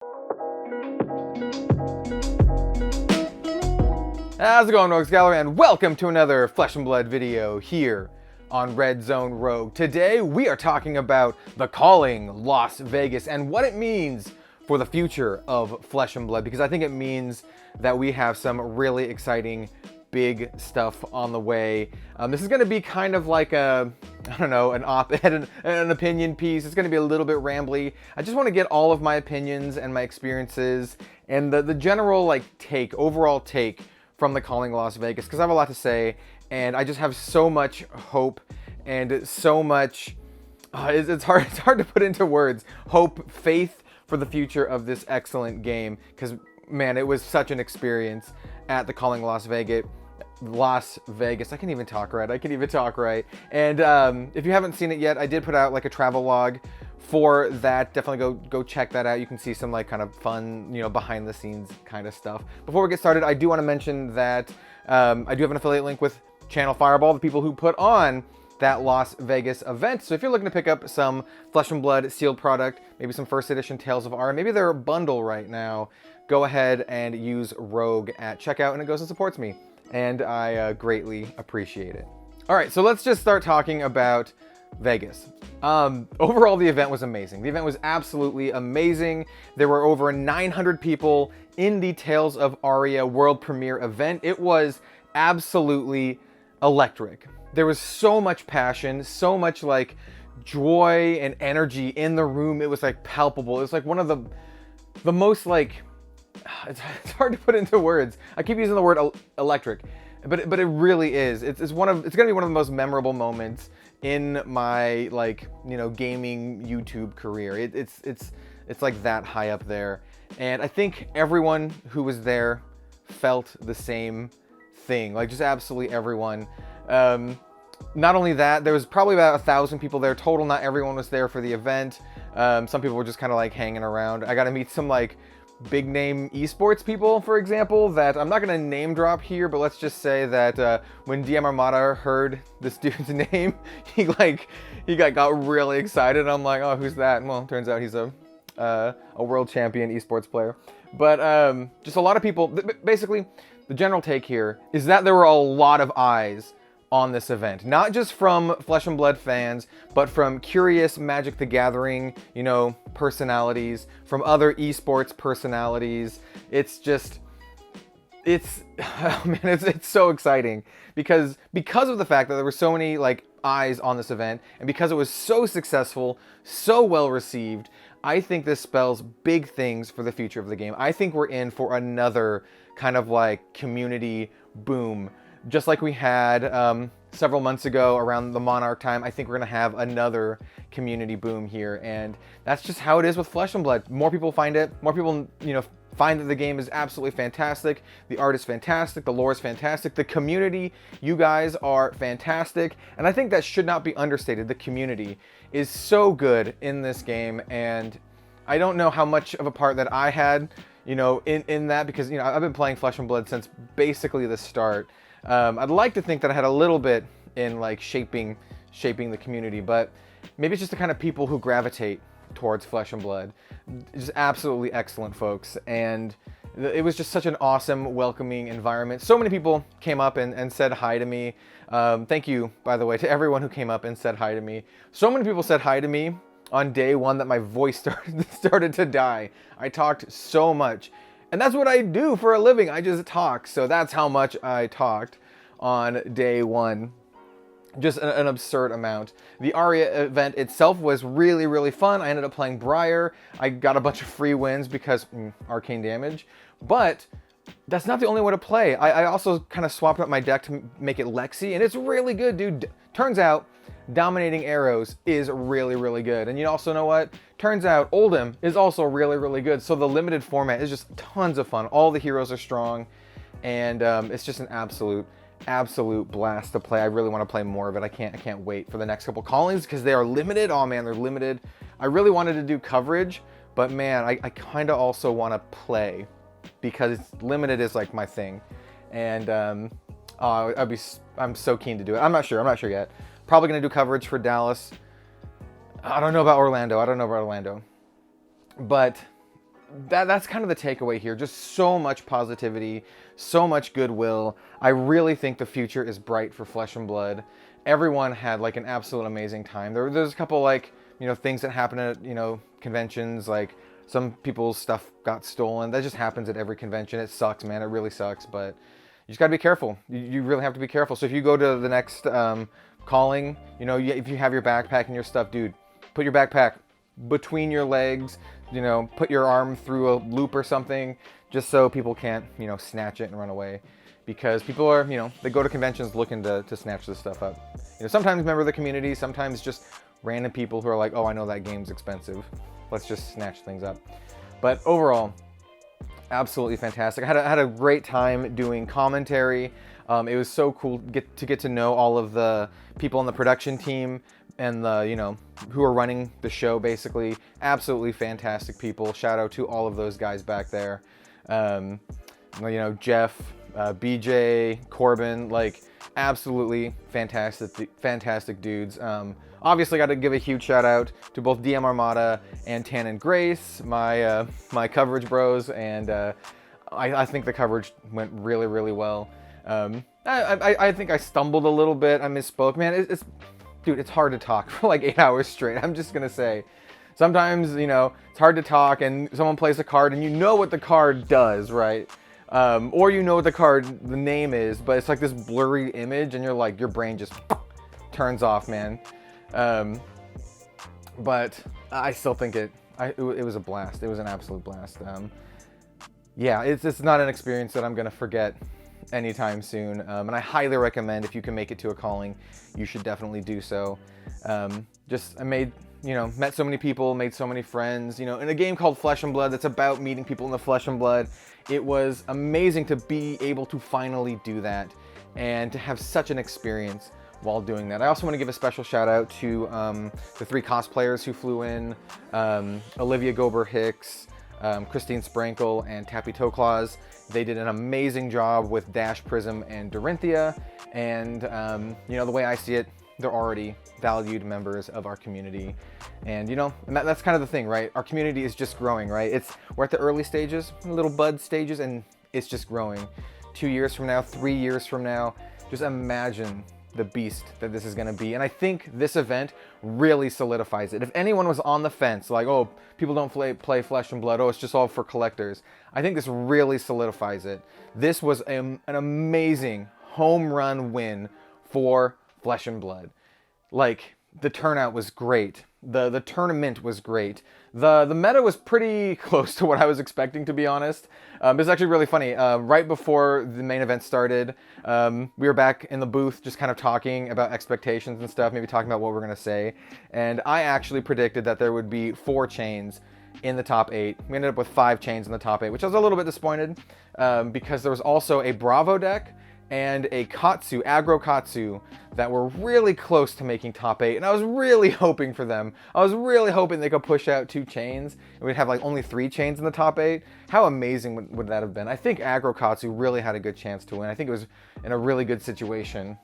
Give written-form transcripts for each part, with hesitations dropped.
How's it going, Rogues Gallery, and welcome to another Flesh and Blood video here on Red Zone Rogue. Today we are talking about the Calling Las Vegas and what it means for the future of Flesh and Blood, because I think it means that we have some really exciting big stuff on the way. This is going to be kind of like a, I don't know, an op-ed, an opinion piece. It's going to be a little bit rambly. I just want to get all of my opinions and my experiences and the general overall take from the Calling Las Vegas, because I have a lot to say, and I just have so much hope and so much, it's hard to put into words, hope, faith for the future of this excellent game, because man, it was such an experience at the Calling Las Vegas. I can't even talk right. And if you haven't seen it yet, I did put out like a travel log for that. Definitely go check that out. You can see some like kind of fun, behind the scenes kind of stuff. Before we get started, I do want to mention that I do have an affiliate link with Channel Fireball, the people who put on that Las Vegas event. So if you're looking to pick up some Flesh and Blood sealed product, maybe some first edition Tales of Aria, maybe they're a bundle right now, go ahead and use Rogue at checkout, and it goes and supports me, and I greatly appreciate it. All right, so let's just start talking about Vegas. Overall, the event was amazing. The event was absolutely amazing. There were over 900 people in the Tales of Aria world premiere event. It was absolutely electric. There was so much passion, so much like joy and energy in the room. It was like palpable. It was like one of the most like, it's hard to put into words. I keep using the word electric, but it really is. It's gonna be one of the most memorable moments in my gaming YouTube career. It's like that high up there, and I think everyone who was there felt the same thing. Like just absolutely everyone. Not only that, there was probably about 1,000 people there total. Not everyone was there for the event. Some people were just kind of like hanging around. I got to meet some like big name esports people, for example, that I'm not going to name drop here, but let's just say that when DM Armada heard this dude's name, he got really excited. I'm like, oh, who's that? And well, turns out he's a world champion esports player. But just a lot of people. Basically, the general take here is that there were a lot of eyes on this event, not just from Flesh and Blood fans, but from curious Magic the Gathering, personalities, from other esports personalities. It's oh man, it's so exciting because of the fact that there were so many eyes on this event, and because it was so successful, so well received. I think this spells big things for the future of the game. I think we're in for another kind of community boom. Just like we had several months ago around the Monarch time, I think we're going to have another community boom here. And that's just how it is with Flesh and Blood. More people find it. More people, find that the game is absolutely fantastic. The art is fantastic. The lore is fantastic. The community, you guys are fantastic. And I think that should not be understated. The community is so good in this game. And I don't know how much of a part that I had, in that, because, I've been playing Flesh and Blood since basically the start. I'd like to think that I had a little bit in shaping the community, but maybe it's just the kind of people who gravitate towards Flesh and Blood. Just absolutely excellent folks, and it was just such an awesome, welcoming environment. So many people came up and said hi to me. Thank you, by the way, to everyone who came up and said hi to me. So many people said hi to me on day one that my voice started to die. I talked so much. And that's what I do for a living. I just talk. So that's how much I talked on day one. Just an absurd amount. The Aria event itself was really, really fun. I ended up playing Briar. I got a bunch of free wins because arcane damage. But that's not the only way to play. I also kind of swapped up my deck to make it Lexi. And it's really good, dude. Turns out Dominating Arrows is really, really good. And you also know what? Turns out Oldhim is also really, really good. So the limited format is just tons of fun. All the heroes are strong, and it's just an absolute blast to play. I really want to play more of it. I can't wait for the next couple callings because they are limited. Oh man, they're limited. I really wanted to do coverage, but man, I kind of also want to play because limited is like my thing. And I'm so keen to do it. I'm not sure yet. Probably gonna do coverage for Dallas. I don't know about Orlando. But that's kind of the takeaway here. Just so much positivity, so much goodwill. I really think the future is bright for Flesh and Blood. Everyone had like an absolute amazing time. There's a couple like, you know, things that happen at, you know, conventions, like some people's stuff got stolen. That just happens at every convention. It sucks, man. It really sucks, but you just gotta be careful. You really have to be careful. So if you go to the next calling, you know, if you have your backpack and your stuff, dude, put your backpack between your legs, you know, put your arm through a loop or something, just so people can't, you know, snatch it and run away. Because people are, you know, they go to conventions looking to snatch this stuff up. You know, sometimes member of the community, sometimes just random people who are like, oh, I know that game's expensive. Let's just snatch things up. But overall, absolutely fantastic. I had a great time doing commentary. It was so cool to get to know all of the people on the production team and the, you know, who are running the show basically. Absolutely fantastic people. Shout out to all of those guys back there. You know, Jeff, BJ, Corbin, like absolutely fantastic dudes. Obviously got to give a huge shout out to both DM Armada and Tan and Grace, my coverage bros, and I think the coverage went really, really well. I think I stumbled a little bit. I misspoke, man. Dude, it's hard to talk for like 8 hours straight. I'm just gonna say. Sometimes, you know, it's hard to talk and someone plays a card and you know what the card does, right? Or you know what the name is, but it's like this blurry image and you're like, your brain just turns off, man. But I still think it was a blast. It was an absolute blast. Yeah, it's not an experience that I'm gonna forget anytime soon. And I highly recommend, if you can make it to a calling, you should definitely do so. I met so many people, made so many friends, you know, in a game called Flesh and Blood that's about meeting people in the flesh and blood. It was amazing to be able to finally do that and to have such an experience while doing that. I also want to give a special shout out to the 3 cosplayers who flew in, Olivia Gober-Hicks, Christine Sprankle, and Tappy Toeclaws. They did an amazing job with Dash, Prism, and Dorinthia, and you know, the way I see it, they're already valued members of our community. And you know, that's kind of the thing, right? Our community is just growing, right? We're at the early stages, little bud stages, and it's just growing. 2 years from now, 3 years from now, just imagine the beast that this is going to be. And I think this event really solidifies it. If anyone was on the fence, like, oh, people don't play Flesh and Blood, oh, it's just all for collectors, I think this really solidifies it. This was an amazing home run win for Flesh and Blood. Like, the turnout was great. The tournament was great. The meta was pretty close to what I was expecting, to be honest. It's actually really funny. Right before the main event started, we were back in the booth just kind of talking about expectations and stuff, maybe talking about what we're going to say. And I actually predicted that there would be 4 chains in the top 8. We ended up with 5 chains in the top 8, which I was a little bit disappointed because there was also a Bravo deck and a Katsu, aggro Katsu, that were really close to making top 8, and I was really hoping for them. I was really hoping they could push out 2 chains, and we'd have like only 3 chains in the top 8. How amazing would that have been? I think aggro Katsu really had a good chance to win. I think it was in a really good situation.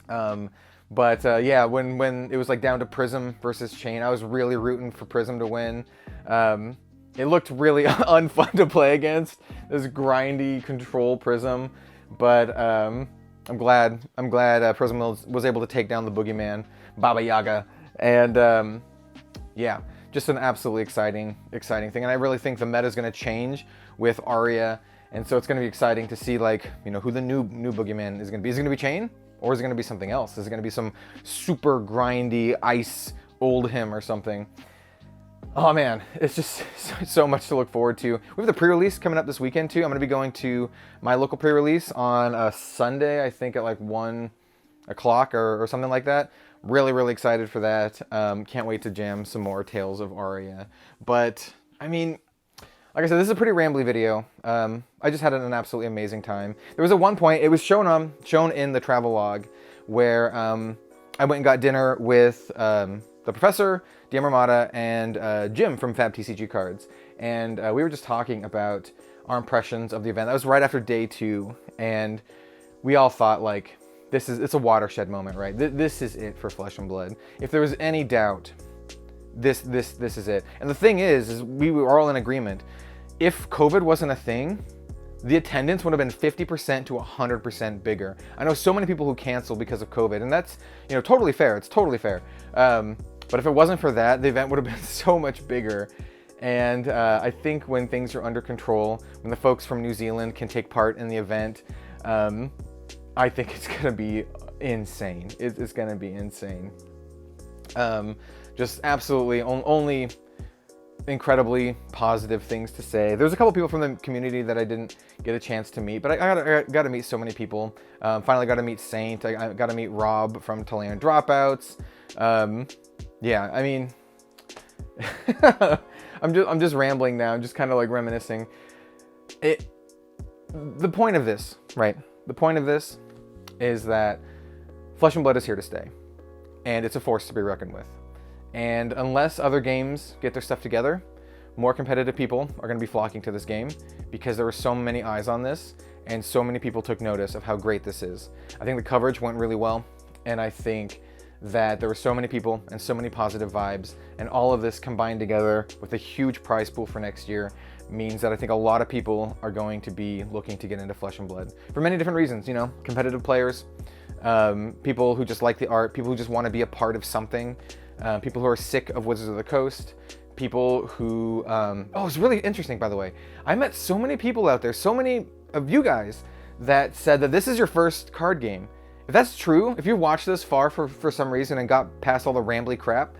Yeah, when it was like down to Prism versus Chain, I was really rooting for Prism to win. It looked really unfun to play against, this grindy control Prism. But I'm glad Prism was able to take down the boogeyman, Baba Yaga, and yeah, just an absolutely exciting thing. And I really think the meta is going to change with Arya, and so it's going to be exciting to see, like, you know, who the new boogeyman is going to be. Is it going to be Chain, or is it going to be something else? Is it going to be some super grindy ice old him or something? Oh man, it's just so much to look forward to. We have the pre-release coming up this weekend too. I'm going to be going to my local pre-release on a Sunday, I think at like 1 o'clock or something like that. Really excited for that. Can't wait to jam some more Tales of Aria. But, I mean, like I said, this is a pretty rambly video. I just had an absolutely amazing time. There was at one point, it was shown in the travel log, where I went and got dinner with the professor, DM Armada, and Jim from FABTCG Cards. And we were just talking about our impressions of the event. That was right after day 2, and we all thought, like, it's a watershed moment, right? This is it for Flesh and Blood. If there was any doubt this is it. And the thing is we were all in agreement. If COVID wasn't a thing, the attendance would have been 50% to 100% bigger. I know so many people who canceled because of COVID, and that's, you know, totally fair. It's totally fair. But if it wasn't for that, the event would have been so much bigger. And I think when things are under control, when the folks from New Zealand can take part in the event, I think it's gonna be insane. It's gonna be insane. Just absolutely only incredibly positive things to say. There's a couple people from the community that I didn't get a chance to meet, but I got to meet so many people. Finally got to meet Saint. I got to meet Rob from Chilean Dropouts. Yeah, I mean, I'm just rambling now. I'm just kind of like reminiscing. The point of this, right? The point of this is that Flesh and Blood is here to stay, and it's a force to be reckoned with. And unless other games get their stuff together, more competitive people are going to be flocking to this game because there were so many eyes on this and so many people took notice of how great this is. I think the coverage went really well, and I think that there were so many people and so many positive vibes, and all of this combined together with a huge prize pool for next year means that I think a lot of people are going to be looking to get into Flesh and Blood for many different reasons. You know, competitive players, people who just like the art, people who just want to be a part of something, people who are sick of Wizards of the Coast, people who, oh, it's really interesting, by the way. I met so many people out there, so many of you guys that said that this is your first card game. If that's true, if you watched this far for some reason and got past all the rambly crap,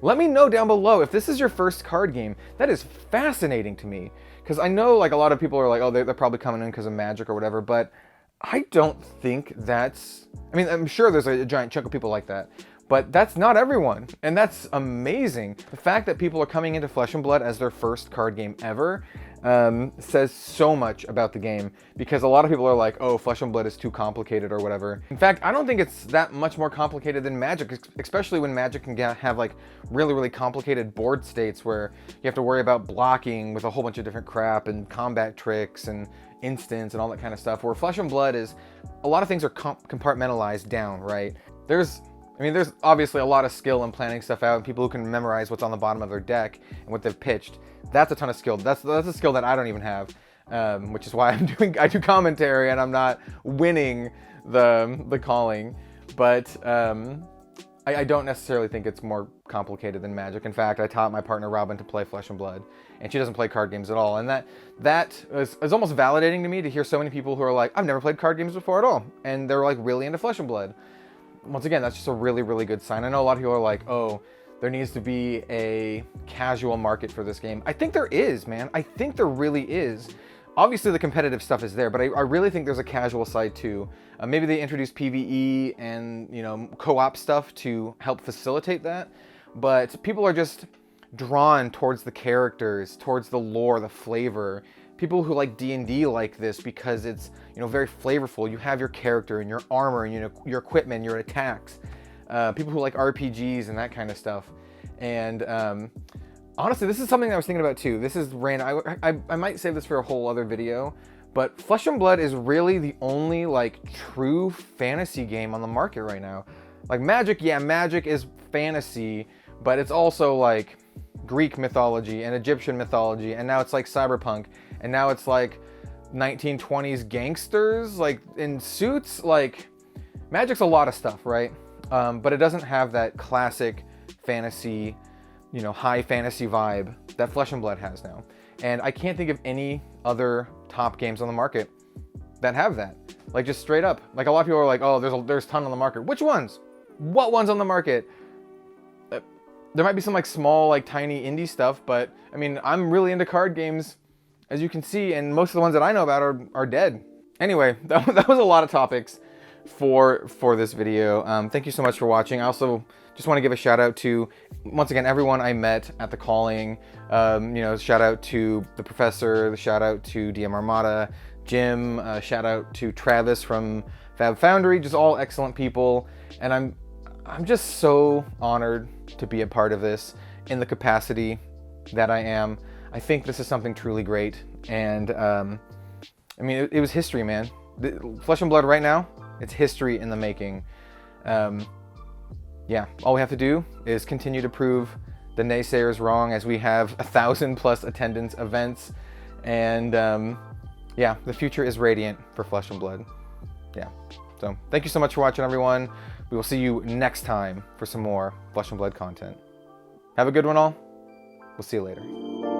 let me know down below if this is your first card game. That is fascinating to me, because I know like a lot of people are like, oh, they're probably coming in because of Magic or whatever, but I don't think that's, I mean, I'm sure there's a giant chunk of people like that, but that's not everyone, and that's amazing. The fact that people are coming into Flesh and Blood as their first card game ever says so much about the game, because a lot of people are like, oh, Flesh and Blood is too complicated or whatever. In fact, I don't think it's that much more complicated than Magic, especially when Magic can have like really, really complicated board states where you have to worry about blocking with a whole bunch of different crap and combat tricks and instants and all that kind of stuff, where Flesh and Blood is, a lot of things are compartmentalized down, right? There's obviously a lot of skill in planning stuff out, and people who can memorize what's on the bottom of their deck and what they've pitched. That's a ton of skill. That's a skill that I don't even have, which is why I do commentary and I'm not winning the calling. But I don't necessarily think it's more complicated than Magic. In fact, I taught my partner Robin to play Flesh and Blood, and she doesn't play card games at all. And that is almost validating to me to hear so many people who are like, I've never played card games before at all, and they're like really into Flesh and Blood. Once again, that's just a really, really good sign. I know a lot of people are like, oh, there needs to be a casual market for this game. I think there is, man. I think there really is. Obviously, the competitive stuff is there, but I really think there's a casual side too. Maybe they introduce PvE and, you know, co-op stuff to help facilitate that. But people are just drawn towards the characters, towards the lore, the flavor. People who like D&D like this because it's, you know, very flavorful. You have your character and your armor and, you know, your equipment, your attacks. People who like RPGs and that kind of stuff. And honestly, this is something I was thinking about too. This is random. I might save this for a whole other video, but Flesh and Blood is really the only like true fantasy game on the market right now. Like Magic, yeah, Magic is fantasy, but it's also like Greek mythology and Egyptian mythology, and now it's like cyberpunk, and now it's like 1920s gangsters like in suits. Like Magic's a lot of stuff, right? But it doesn't have that classic fantasy, you know, high fantasy vibe that Flesh and Blood has now. And I can't think of any other top games on the market that have that. Like just straight up. Like a lot of people are like, oh, there's a ton on the market. Which ones? What ones on the market? There might be some like small, like tiny indie stuff, but I mean, I'm really into card games, as you can see, and most of the ones that I know about are dead. Anyway, that was a lot of topics for this video. Thank you so much for watching. I also just want to give a shout out to, once again, everyone I met at the calling. You know, shout out to the professor, shout out to DM Armada, Jim, shout out to Travis from Fab Foundry, just all excellent people. And I'm just so honored to be a part of this in the capacity that I am. I think this is something truly great. And I mean, it was history, man. Flesh and Blood right now, it's history in the making. Yeah, yeah, all we have to do is continue to prove the naysayers wrong, as we have 1,000+ attendance events, and yeah, the future is radiant for Flesh and Blood. Yeah, so thank you so much for watching, everyone. We will see you next time for some more Flesh and Blood content. Have a good one all. We'll see you later.